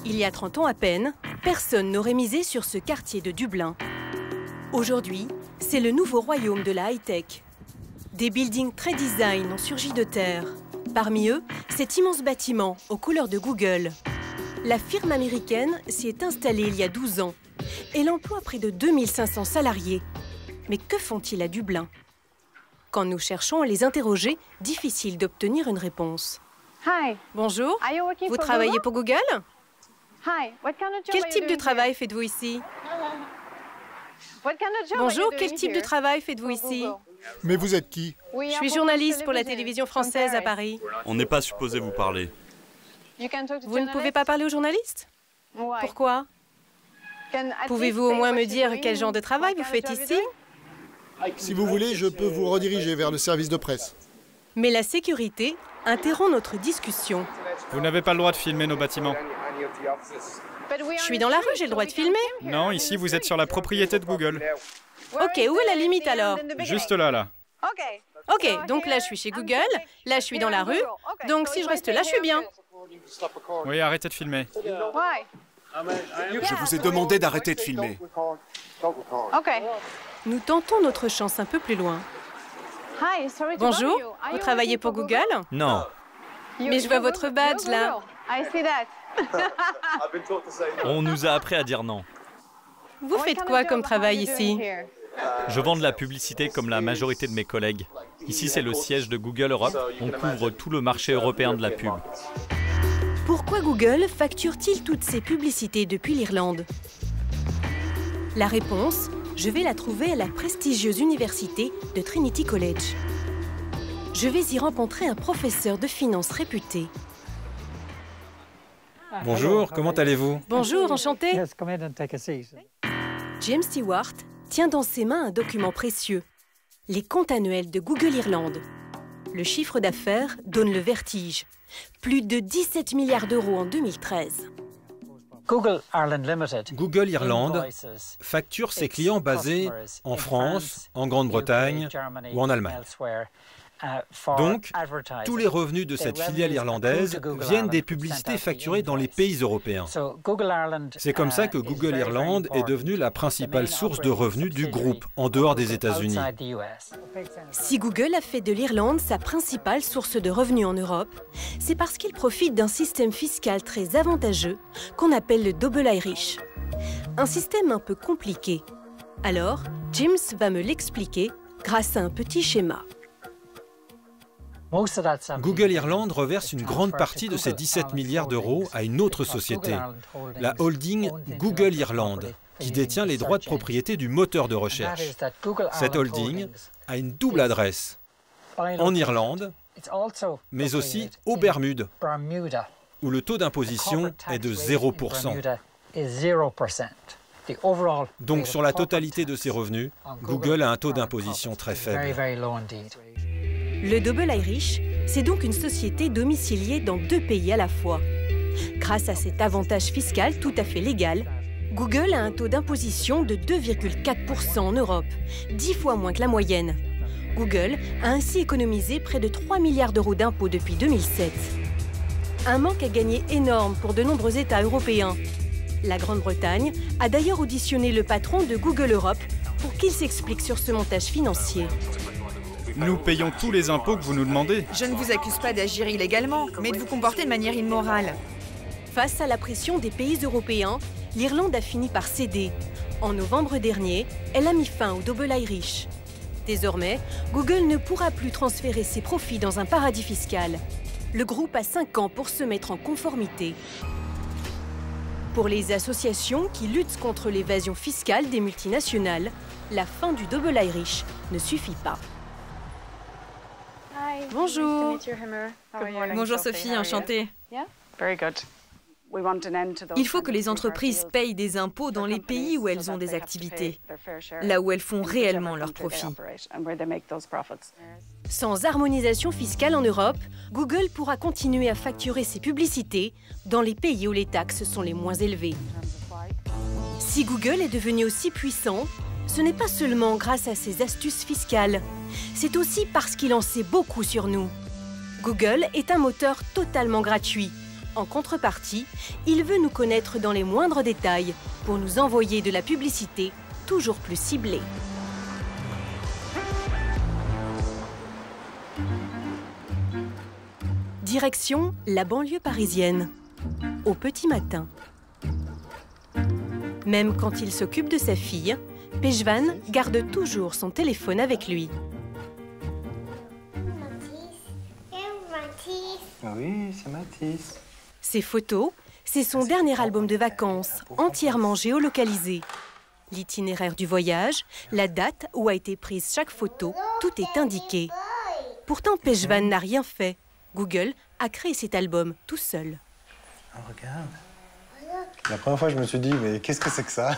Il y a 30 ans à peine, personne n'aurait misé sur ce quartier de Dublin. Aujourd'hui, c'est le nouveau royaume de la high-tech. Des buildings très design ont surgi de terre. Parmi eux, cet immense bâtiment aux couleurs de Google. La firme américaine s'y est installée il y a 12 ans. Elle emploie près de 2500 salariés. Mais que font-ils à Dublin? Quand nous cherchons à les interroger, difficile d'obtenir une réponse. Bonjour, vous travaillez pour Google? Quel type de travail faites-vous ici? Bonjour, quel type de travail faites-vous ici? Mais vous êtes qui? Je suis journaliste pour la télévision française à Paris. On n'est pas supposé vous parler. Vous ne pouvez pas parler aux journalistes? Pourquoi? Pouvez-vous au moins me dire quel genre de travail vous faites ici? Si vous voulez, je peux vous rediriger vers le service de presse. Mais la sécurité interrompt notre discussion. Vous n'avez pas le droit de filmer nos bâtiments. Je suis dans la rue, j'ai le droit de filmer? Non, ici vous êtes sur la propriété de Google. Ok, où est la limite alors? Juste là. Ok, donc là je suis chez Google, là je suis dans la rue, donc si je reste là, je suis bien. Oui, arrêtez de filmer. Je vous ai demandé d'arrêter de filmer. Nous tentons notre chance un peu plus loin. Bonjour, vous travaillez pour Google? Non. Mais je vois votre badge là. On nous a appris à dire non. Vous faites quoi comme travail ici? Je vends de la publicité comme la majorité de mes collègues. Ici, c'est le siège de Google Europe. On couvre tout le marché européen de la pub. Pourquoi Google facture-t-il toutes ces publicités depuis l'Irlande? La réponse, je vais la trouver à la prestigieuse université de Trinity College. Je vais y rencontrer un professeur de finance réputé. Bonjour, comment allez-vous? Bonjour, enchanté. James Stewart tient dans ses mains un document précieux, les comptes annuels de Google Irlande. Le chiffre d'affaires donne le vertige. Plus de 17 milliards d'euros en 2013. Google Irlande facture ses clients basés en France, en Grande-Bretagne ou en Allemagne. Donc, tous les revenus de cette filiale irlandaise viennent des publicités facturées dans les pays européens. C'est comme ça que Google Irlande est devenue la principale source de revenus du groupe, en dehors des États-Unis. Si Google a fait de l'Irlande sa principale source de revenus en Europe, c'est parce qu'il profite d'un système fiscal très avantageux qu'on appelle le Double Irish. Un système un peu compliqué. Alors, James va me l'expliquer grâce à un petit schéma. Google Irlande reverse une grande partie de ses 17 milliards d'euros à une autre société, la holding Google Irlande, qui détient les droits de propriété du moteur de recherche. Cette holding a une double adresse, en Irlande, mais aussi aux Bermudes, où le taux d'imposition est de 0%. Donc sur la totalité de ses revenus, Google a un taux d'imposition très faible. Le Double Irish, c'est donc une société domiciliée dans 2 pays à la fois. Grâce à cet avantage fiscal tout à fait légal, Google a un taux d'imposition de 2,4% en Europe, 10 fois moins que la moyenne. Google a ainsi économisé près de 3 milliards d'euros d'impôts depuis 2007. Un manque à gagner énorme pour de nombreux États européens. La Grande-Bretagne a d'ailleurs auditionné le patron de Google Europe pour qu'il s'explique sur ce montage financier. Nous payons tous les impôts que vous nous demandez. Je ne vous accuse pas d'agir illégalement, mais de vous comporter de manière immorale. Face à la pression des pays européens, l'Irlande a fini par céder. En novembre dernier, elle a mis fin au Double Irish. Désormais, Google ne pourra plus transférer ses profits dans un paradis fiscal. Le groupe a 5 ans pour se mettre en conformité. Pour les associations qui luttent contre l'évasion fiscale des multinationales, la fin du Double Irish ne suffit pas. Bonjour. Bonjour Sophie, enchantée. Il faut que les entreprises payent des impôts dans les pays où elles ont des activités, là où elles font réellement leurs profits. Sans harmonisation fiscale en Europe, Google pourra continuer à facturer ses publicités dans les pays où les taxes sont les moins élevées. Si Google est devenu aussi puissant, ce n'est pas seulement grâce à ses astuces fiscales, c'est aussi parce qu'il en sait beaucoup sur nous. Google est un moteur totalement gratuit. En contrepartie, il veut nous connaître dans les moindres détails pour nous envoyer de la publicité toujours plus ciblée. Direction la banlieue parisienne, au petit matin. Même quand il s'occupe de sa fille, Pejvan garde toujours son téléphone avec lui. Oui, c'est Mathis. Ses photos, c'est son dernier album de vacances, entièrement géolocalisé. L'itinéraire du voyage, la date où a été prise chaque photo, tout est indiqué. Pourtant, Pejvan n'a rien fait. Google a créé cet album tout seul. Oh, regarde. La première fois, je me suis dit, mais qu'est-ce que c'est que ça?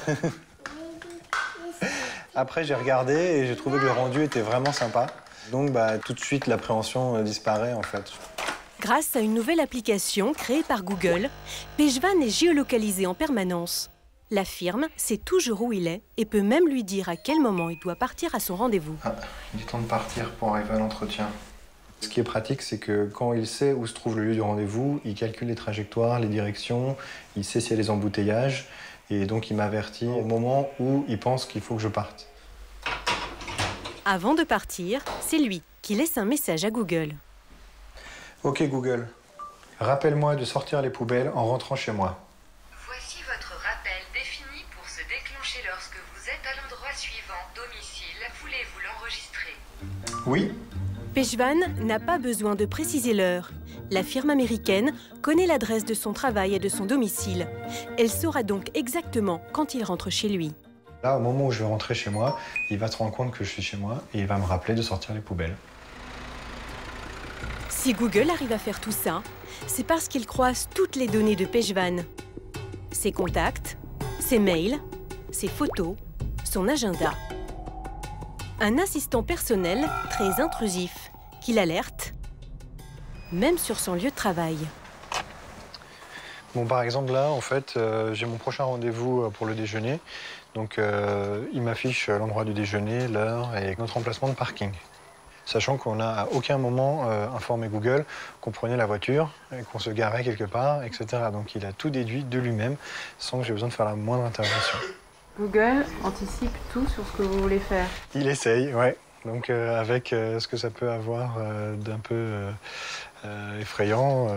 Après, j'ai regardé et j'ai trouvé que le rendu était vraiment sympa. Donc, tout de suite, l'appréhension disparaît, en fait. Grâce à une nouvelle application créée par Google, Pejvan est géolocalisé en permanence. La firme sait toujours où il est et peut même lui dire à quel moment il doit partir à son rendez-vous. Ah, il est temps de partir pour arriver à l'entretien. Ce qui est pratique, c'est que quand il sait où se trouve le lieu du rendez-vous, il calcule les trajectoires, les directions, il sait s'il y a des embouteillages, et donc il m'avertit au moment où il pense qu'il faut que je parte. Avant de partir, c'est lui qui laisse un message à Google. Ok Google, rappelle-moi de sortir les poubelles en rentrant chez moi. Voici votre rappel défini pour se déclencher lorsque vous êtes à l'endroit suivant, domicile. Voulez-vous l'enregistrer? Oui. Pejvan n'a pas besoin de préciser l'heure. La firme américaine connaît l'adresse de son travail et de son domicile. Elle saura donc exactement quand il rentre chez lui. Là, au moment où je vais rentrer chez moi, il va se rendre compte que je suis chez moi et il va me rappeler de sortir les poubelles. Si Google arrive à faire tout ça, c'est parce qu'il croise toutes les données de Pejvan. Ses contacts, ses mails, ses photos, son agenda. Un assistant personnel très intrusif qui l'alerte, même sur son lieu de travail. Bon, par exemple, là, en fait, j'ai mon prochain rendez-vous pour le déjeuner. Donc, il m'affiche l'endroit du déjeuner, l'heure et notre emplacement de parking. Sachant qu'on n'a à aucun moment informé Google qu'on prenait la voiture, et qu'on se garait quelque part, etc. Donc il a tout déduit de lui-même, sans que j'ai besoin de faire la moindre intervention. Google anticipe tout sur ce que vous voulez faire. Il essaye, ouais. Donc avec ce que ça peut avoir d'un peu effrayant.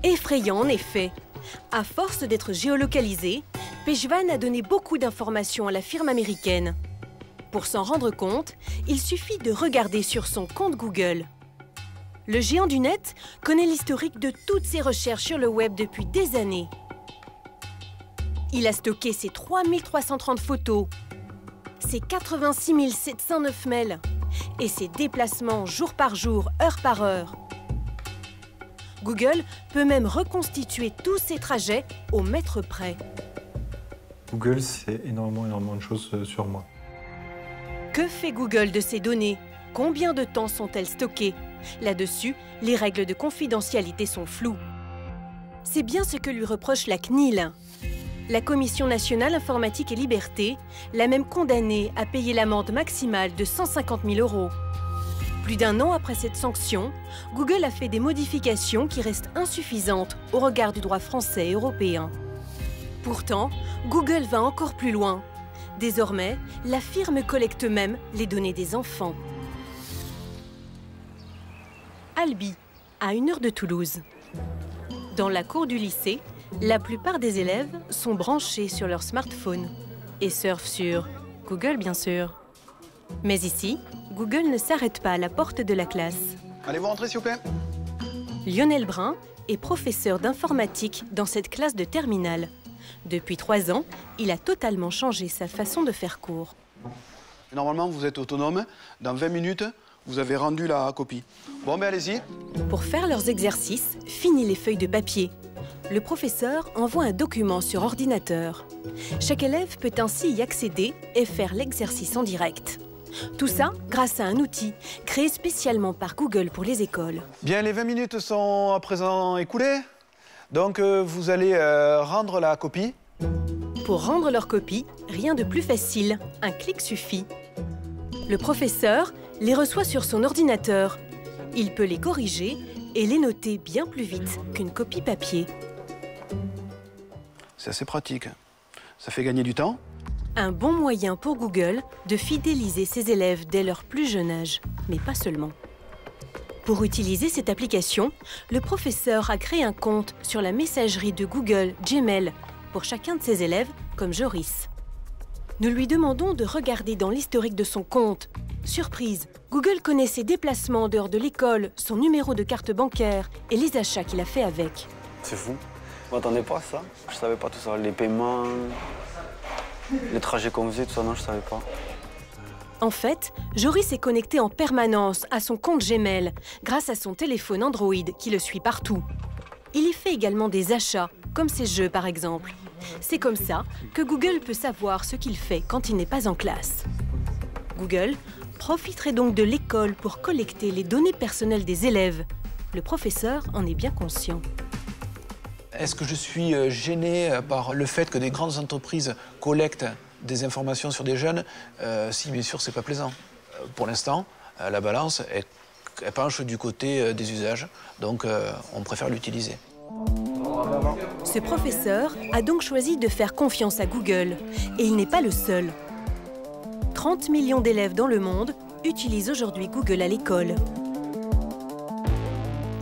Effrayant en effet. À force d'être géolocalisé, Pejvan a donné beaucoup d'informations à la firme américaine. Pour s'en rendre compte, il suffit de regarder sur son compte Google. Le géant du net connaît l'historique de toutes ses recherches sur le web depuis des années. Il a stocké ses 3330 photos, ses 86 709 mails et ses déplacements jour par jour, heure par heure. Google peut même reconstituer tous ses trajets au mètre près. Google sait énormément de choses sur moi. Que fait Google de ces données? Combien de temps sont-elles stockées? Là-dessus, les règles de confidentialité sont floues. C'est bien ce que lui reproche la CNIL. La Commission nationale informatique et liberté l'a même condamné à payer l'amende maximale de 150 000 €. Plus d'un an après cette sanction, Google a fait des modifications qui restent insuffisantes au regard du droit français et européen. Pourtant, Google va encore plus loin. Désormais, la firme collecte même les données des enfants. Albi, à 1 heure de Toulouse. Dans la cour du lycée, La plupart des élèves sont branchés sur leur smartphone et surfent sur Google, bien sûr. Mais ici, Google ne s'arrête pas à la porte de la classe. Allez, vous rentrez, s'il vous plaît. Lionel Brun est professeur d'informatique dans cette classe de terminale. Depuis 3 ans, il a totalement changé sa façon de faire cours. Normalement, vous êtes autonome. Dans 20 minutes, vous avez rendu la copie. Bon, ben allez-y. Pour faire leurs exercices, fini les feuilles de papier. Le professeur envoie un document sur ordinateur. Chaque élève peut ainsi y accéder et faire l'exercice en direct. Tout ça grâce à un outil créé spécialement par Google pour les écoles. Bien, les 20 minutes sont à présent écoulées. Donc, vous allez rendre la copie. Pour rendre leur copie, rien de plus facile, un clic suffit. Le professeur les reçoit sur son ordinateur. Il peut les corriger et les noter bien plus vite qu'une copie papier. C'est assez pratique. Ça fait gagner du temps. Un bon moyen pour Google de fidéliser ses élèves dès leur plus jeune âge, mais pas seulement. Pour utiliser cette application, le professeur a créé un compte sur la messagerie de Google Gmail pour chacun de ses élèves, comme Joris. Nous lui demandons de regarder dans l'historique de son compte. Surprise, Google connaît ses déplacements en dehors de l'école, son numéro de carte bancaire et les achats qu'il a fait avec. C'est fou. Je m'attendais pas à ça. Je savais pas tout ça. Les paiements, les trajets qu'on faisait, tout ça, non, je savais pas. En fait, Joris est connecté en permanence à son compte Gmail grâce à son téléphone Android qui le suit partout. Il y fait également des achats, comme ses jeux par exemple. C'est comme ça que Google peut savoir ce qu'il fait quand il n'est pas en classe. Google profiterait donc de l'école pour collecter les données personnelles des élèves. Le professeur en est bien conscient. Est-ce que je suis gêné par le fait que des grandes entreprises collectent des informations sur des jeunes? Si, bien sûr, c'est pas plaisant. Pour l'instant, la balance, elle penche du côté des usages, donc on préfère l'utiliser. Ce professeur a donc choisi de faire confiance à Google, et il n'est pas le seul. 30 millions d'élèves dans le monde utilisent aujourd'hui Google à l'école.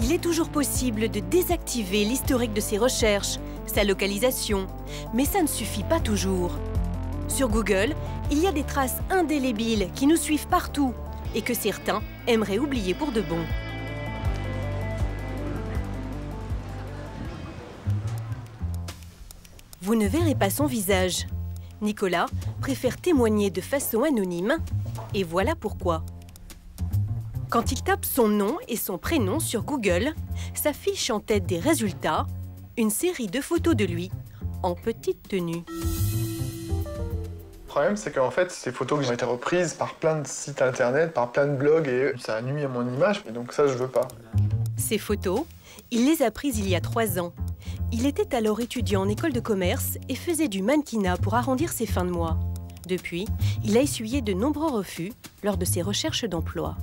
Il est toujours possible de désactiver l'historique de ses recherches, sa localisation, mais ça ne suffit pas toujours. Sur Google, il y a des traces indélébiles qui nous suivent partout et que certains aimeraient oublier pour de bon. Vous ne verrez pas son visage. Nicolas préfère témoigner de façon anonyme, et voilà pourquoi. Quand il tape son nom et son prénom sur Google, s'affiche en tête des résultats une série de photos de lui en petite tenue. Le problème, c'est qu'en fait, ces photos ont été reprises par plein de sites internet, par plein de blogs, et ça a nuit à mon image, et donc ça, je veux pas. Ces photos, il les a prises il y a 3 ans. Il était alors étudiant en école de commerce et faisait du mannequinat pour arrondir ses fins de mois. Depuis, il a essuyé de nombreux refus lors de ses recherches d'emploi.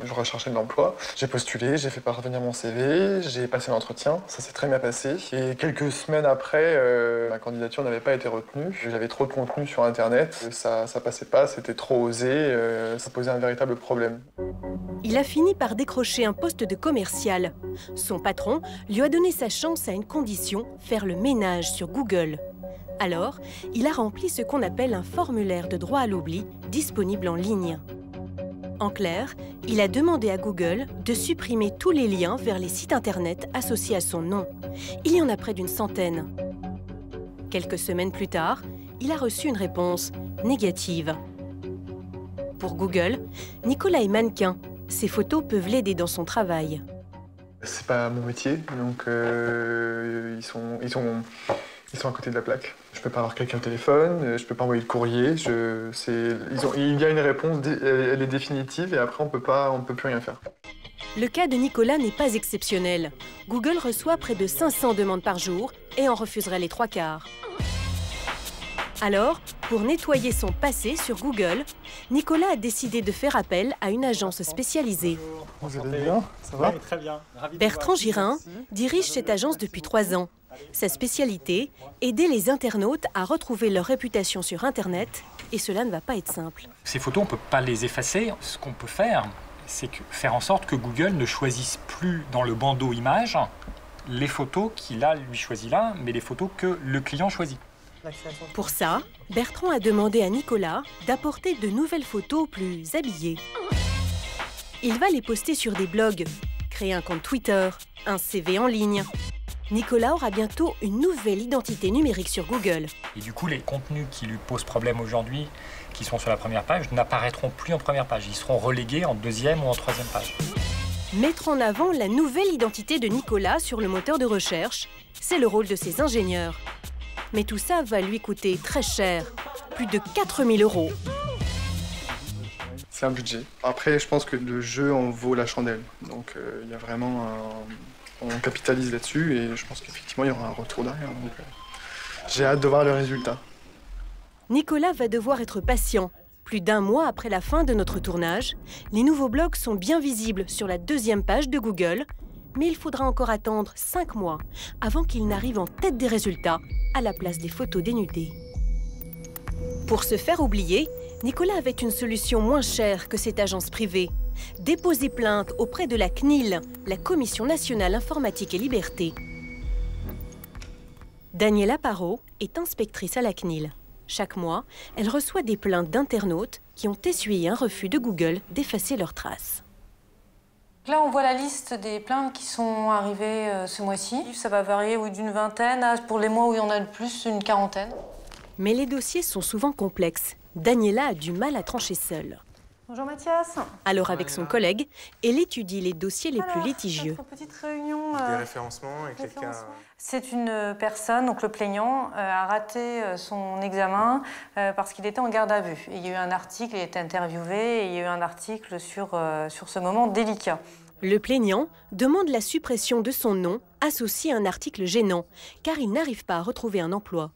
Je recherchais de l'emploi, j'ai postulé, j'ai fait parvenir mon CV, j'ai passé l'entretien, ça s'est très bien passé. Et quelques semaines après, ma candidature n'avait pas été retenue. J'avais trop de contenu sur Internet, ça passait pas, c'était trop osé, ça posait un véritable problème. Il a fini par décrocher un poste de commercial. Son patron lui a donné sa chance à une condition, faire le ménage sur Google. Alors, il a rempli ce qu'on appelle un formulaire de droit à l'oubli, disponible en ligne. En clair, il a demandé à Google de supprimer tous les liens vers les sites internet associés à son nom. Il y en a près d'une centaine. Quelques semaines plus tard, il a reçu une réponse négative. Pour Google, Nicolas est mannequin. Ses photos peuvent l'aider dans son travail. C'est pas mon métier, donc ils sont à côté de la plaque. Je peux pas avoir quelqu'un au téléphone, je peux pas envoyer de courrier. Il y a une réponse, elle est définitive et après on peut plus rien faire. Le cas de Nicolas n'est pas exceptionnel. Google reçoit près de 500 demandes par jour et en refuserait les 3/4. Alors, pour nettoyer son passé sur Google, Nicolas a décidé de faire appel à une agence spécialisée. Vous allez bien? Ça va? Oui, très bien. Bertrand Girin dirige cette agence depuis 3 ans. Sa spécialité, aider les internautes à retrouver leur réputation sur Internet, et cela ne va pas être simple. Ces photos, on ne peut pas les effacer. Ce qu'on peut faire, c'est faire en sorte que Google ne choisisse plus dans le bandeau image les photos qu'il a lui choisies là, mais les photos que le client choisit. Pour ça, Bertrand a demandé à Nicolas d'apporter de nouvelles photos plus habillées. Il va les poster sur des blogs, créer un compte Twitter, un CV en ligne. Nicolas aura bientôt une nouvelle identité numérique sur Google. Et du coup, les contenus qui lui posent problème aujourd'hui, qui sont sur la première page, n'apparaîtront plus en première page. Ils seront relégués en deuxième ou en troisième page. Mettre en avant la nouvelle identité de Nicolas sur le moteur de recherche, c'est le rôle de ses ingénieurs. Mais tout ça va lui coûter très cher, plus de 4 000 €. C'est un budget. Après, je pense que le jeu en vaut la chandelle. Donc, il y a vraiment on capitalise là-dessus et je pense qu'effectivement, il y aura un retour derrière. Donc, j'ai hâte de voir le résultat. Nicolas va devoir être patient. Plus d'1 mois après la fin de notre tournage, les nouveaux blogs sont bien visibles sur la 2e page de Google, mais il faudra encore attendre 5 mois avant qu'ils n'arrivent en tête des résultats à la place des photos dénudées. Pour se faire oublier, Nicolas avait une solution moins chère que cette agence privée. Déposer plainte auprès de la CNIL, la Commission nationale informatique et liberté. Daniela Parot est inspectrice à la CNIL. Chaque mois, elle reçoit des plaintes d'internautes qui ont essuyé un refus de Google d'effacer leurs traces. Là, on voit la liste des plaintes qui sont arrivées ce mois-ci. Ça va varier d'une vingtaine à, pour les mois où il y en a le plus, une quarantaine. Mais les dossiers sont souvent complexes. Daniela a du mal à trancher seule. Bonjour Mathias. Alors avec son collègue, elle étudie les dossiers les plus litigieux. Notre petite réunion. Des référencements et quelqu'un... C'est une personne, donc le plaignant, a raté son examen parce qu'il était en garde à vue. Et il y a eu un article, il a été interviewé, et il y a eu un article sur ce moment délicat. Le plaignant demande la suppression de son nom associé à un article gênant, car il n'arrive pas à retrouver un emploi.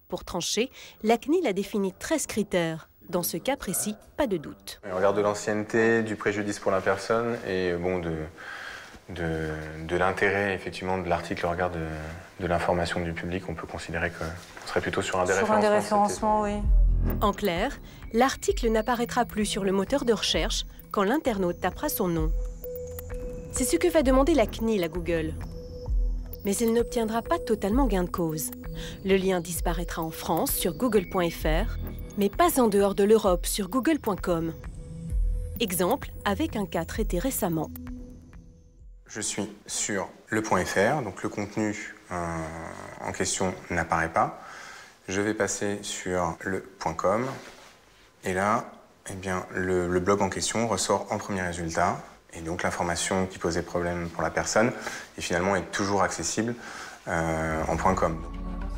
Pour trancher, la CNIL a défini 13 critères. Dans ce cas précis, pas de doute. On regarde de l'ancienneté, du préjudice pour la personne et bon, de l'intérêt effectivement de l'article au regard de l'information du public. On peut considérer qu'on serait plutôt sur un déréférencement. Sur un déréférencement, oui. En clair, l'article n'apparaîtra plus sur le moteur de recherche quand l'internaute tapera son nom. C'est ce que va demander la CNIL à Google. Mais elle n'obtiendra pas totalement gain de cause. Le lien disparaîtra en France sur google.fr, mais pas en dehors de l'Europe sur google.com. Exemple avec un cas traité récemment. Je suis sur le.fr, donc le contenu en question n'apparaît pas. Je vais passer sur le.com et là, eh bien, le blog en question ressort en premier résultat. Et donc l'information qui posait problème pour la personne et finalement est toujours accessible en .com.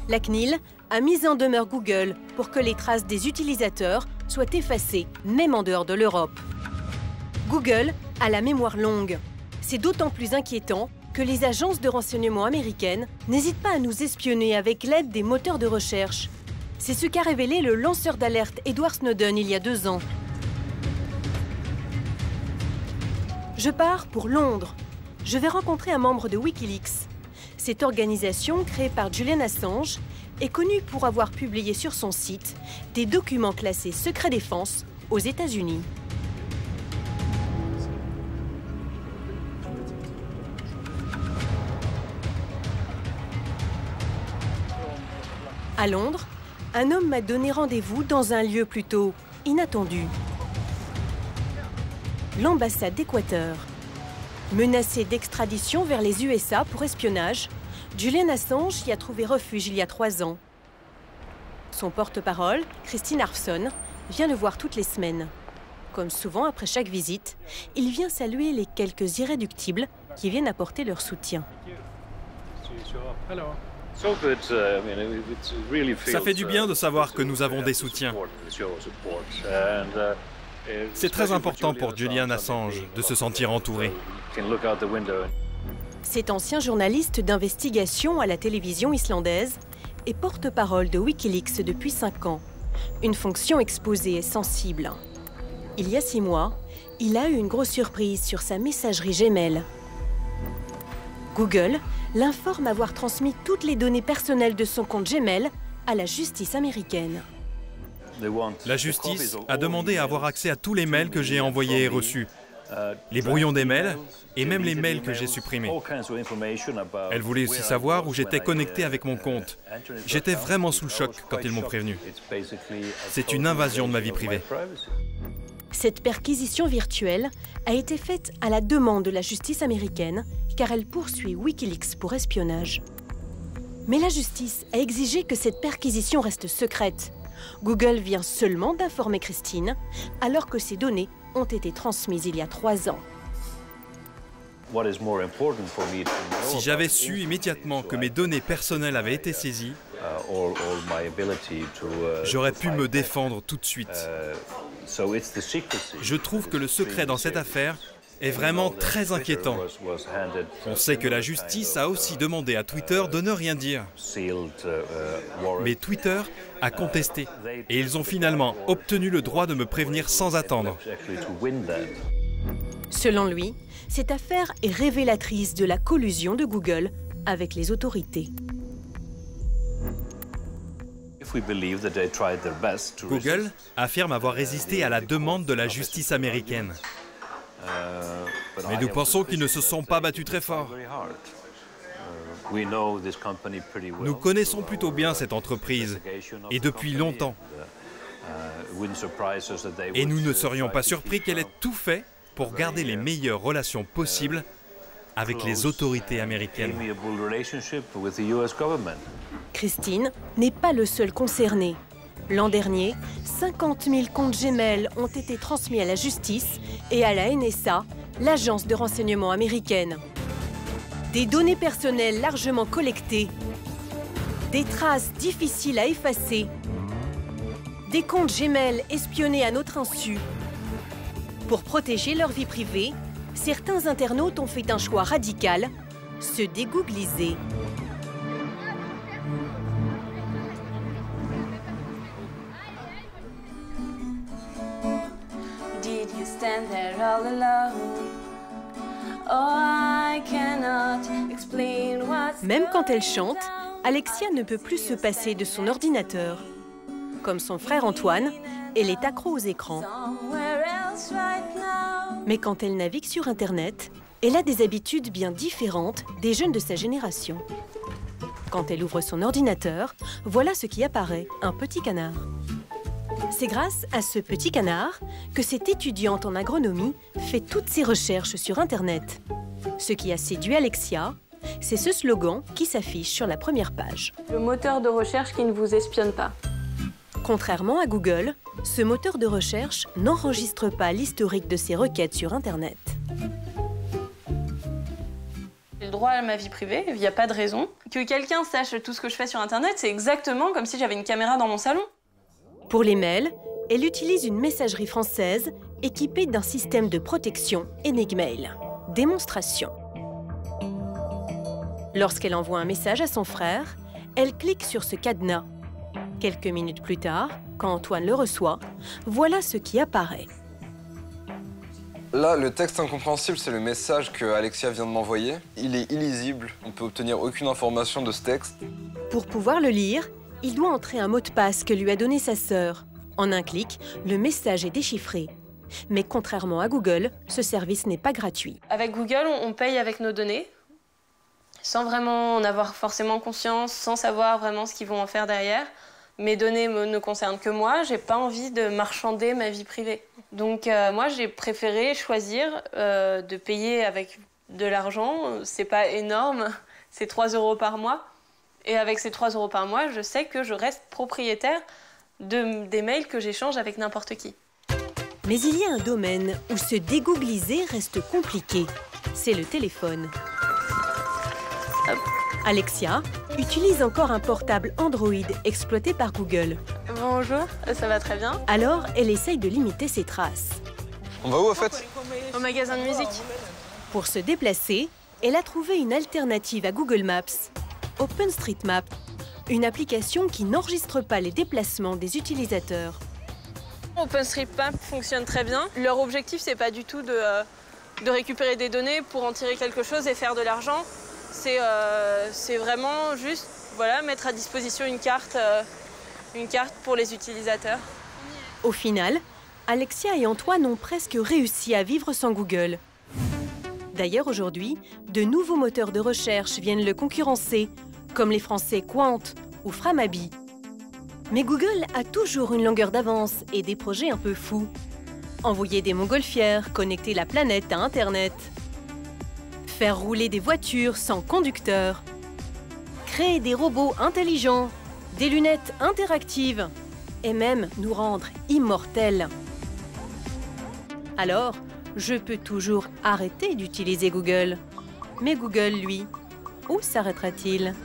La CNIL a mis en demeure Google pour que les traces des utilisateurs soient effacées, même en dehors de l'Europe. Google a la mémoire longue. C'est d'autant plus inquiétant que les agences de renseignement américaines n'hésitent pas à nous espionner avec l'aide des moteurs de recherche. C'est ce qu'a révélé le lanceur d'alerte Edward Snowden il y a 2 ans. Je pars pour Londres. Je vais rencontrer un membre de Wikileaks. Cette organisation, créée par Julian Assange, est connue pour avoir publié sur son site des documents classés secret défense aux États-Unis. À Londres, un homme m'a donné rendez-vous dans un lieu plutôt inattendu. L'ambassade d'Équateur. Menacé d'extradition vers les USA pour espionnage, Julian Assange y a trouvé refuge il y a 3 ans. Son porte-parole, Christine Harfson, vient le voir toutes les semaines. Comme souvent après chaque visite, il vient saluer les quelques irréductibles qui viennent apporter leur soutien. Ça fait du bien de savoir que nous avons des soutiens. C'est très important pour Julian Assange de se sentir entouré. Cet ancien journaliste d'investigation à la télévision islandaise est porte-parole de Wikileaks depuis 5 ans. Une fonction exposée et sensible. Il y a 6 mois, il a eu une grosse surprise sur sa messagerie Gmail. Google l'informe avoir transmis toutes les données personnelles de son compte Gmail à la justice américaine. La justice a demandé à avoir accès à tous les mails que j'ai envoyés et reçus. les brouillons des mails et même les mails que j'ai supprimés. Elle voulait aussi savoir où j'étais connecté avec mon compte. J'étais vraiment sous le choc quand ils m'ont prévenu. C'est une invasion de ma vie privée. Cette perquisition virtuelle a été faite à la demande de la justice américaine car elle poursuit Wikileaks pour espionnage. Mais la justice a exigé que cette perquisition reste secrète. Google vient seulement d'informer Christine alors que ces données ont été transmises il y a 3 ans. Si j'avais su immédiatement que mes données personnelles avaient été saisies, j'aurais pu me défendre tout de suite. Je trouve que le secret dans cette affaire est vraiment très inquiétant. On sait que la justice a aussi demandé à Twitter de ne rien dire. Mais Twitter a contesté et ils ont finalement obtenu le droit de me prévenir sans attendre. Selon lui, cette affaire est révélatrice de la collusion de Google avec les autorités. Google affirme avoir résisté à la demande de la justice américaine. Mais nous pensons qu'ils ne se sont pas battus très fort. Nous connaissons plutôt bien cette entreprise, et depuis longtemps. Et nous ne serions pas surpris qu'elle ait tout fait pour garder les meilleures relations possibles avec les autorités américaines. Christine n'est pas le seul concerné. L'an dernier, 50 000 comptes Gmail ont été transmis à la justice et à la NSA, l'agence de renseignement américaine. Des données personnelles largement collectées, des traces difficiles à effacer, des comptes Gmail espionnés à notre insu. Pour protéger leur vie privée, certains internautes ont fait un choix radical, se dégoogliser. Même quand elle chante, Alexia ne peut plus se passer de son ordinateur. Comme son frère Antoine, elle est accro aux écrans. Mais quand elle navigue sur Internet, elle a des habitudes bien différentes des jeunes de sa génération. Quand elle ouvre son ordinateur, voilà ce qui apparaît, un petit canard. C'est grâce à ce petit canard que cette étudiante en agronomie fait toutes ses recherches sur Internet. Ce qui a séduit Alexia, c'est ce slogan qui s'affiche sur la première page. Le moteur de recherche qui ne vous espionne pas. Contrairement à Google, ce moteur de recherche n'enregistre pas l'historique de ses requêtes sur Internet. J'ai le droit à ma vie privée, il n'y a pas de raison. Que quelqu'un sache tout ce que je fais sur Internet, c'est exactement comme si j'avais une caméra dans mon salon. Pour les mails, elle utilise une messagerie française équipée d'un système de protection Enigmail. Démonstration. Lorsqu'elle envoie un message à son frère, elle clique sur ce cadenas. Quelques minutes plus tard, quand Antoine le reçoit, voilà ce qui apparaît. Là, le texte incompréhensible, c'est le message que Alexia vient de m'envoyer. Il est illisible, on ne peut obtenir aucune information de ce texte. Pour pouvoir le lire, il doit entrer un mot de passe que lui a donné sa sœur. En un clic, le message est déchiffré. Mais contrairement à Google, ce service n'est pas gratuit. Avec Google, on paye avec nos données, sans vraiment en avoir forcément conscience, sans savoir vraiment ce qu'ils vont en faire derrière. Mes données ne concernent que moi, j'ai pas envie de marchander ma vie privée. Donc moi, j'ai préféré choisir de payer avec de l'argent. C'est pas énorme, c'est 3 € par mois. Et avec ces 3 € par mois, je sais que je reste propriétaire des mails que j'échange avec n'importe qui. Mais il y a un domaine où se dégoogliser reste compliqué. C'est le téléphone. Hop. Alexia utilise encore un portable Android exploité par Google. Bonjour, ça va très bien. Alors, elle essaye de limiter ses traces. On va où, en fait? Au magasin de musique. Pour se déplacer, elle a trouvé une alternative à Google Maps, OpenStreetMap, une application qui n'enregistre pas les déplacements des utilisateurs. OpenStreetMap fonctionne très bien. Leur objectif, c'est pas du tout de récupérer des données pour en tirer quelque chose et faire de l'argent. C'est vraiment juste mettre à disposition une carte pour les utilisateurs. Au final, Alexia et Antoine ont presque réussi à vivre sans Google. D'ailleurs, aujourd'hui, de nouveaux moteurs de recherche viennent le concurrencer, comme les Français Quant ou Framabi. Mais Google a toujours une longueur d'avance et des projets un peu fous. Envoyer des montgolfières, connecter la planète à Internet, faire rouler des voitures sans conducteur, créer des robots intelligents, des lunettes interactives et même nous rendre immortels. Alors, je peux toujours arrêter d'utiliser Google. Mais Google, lui, où s'arrêtera-t-il ?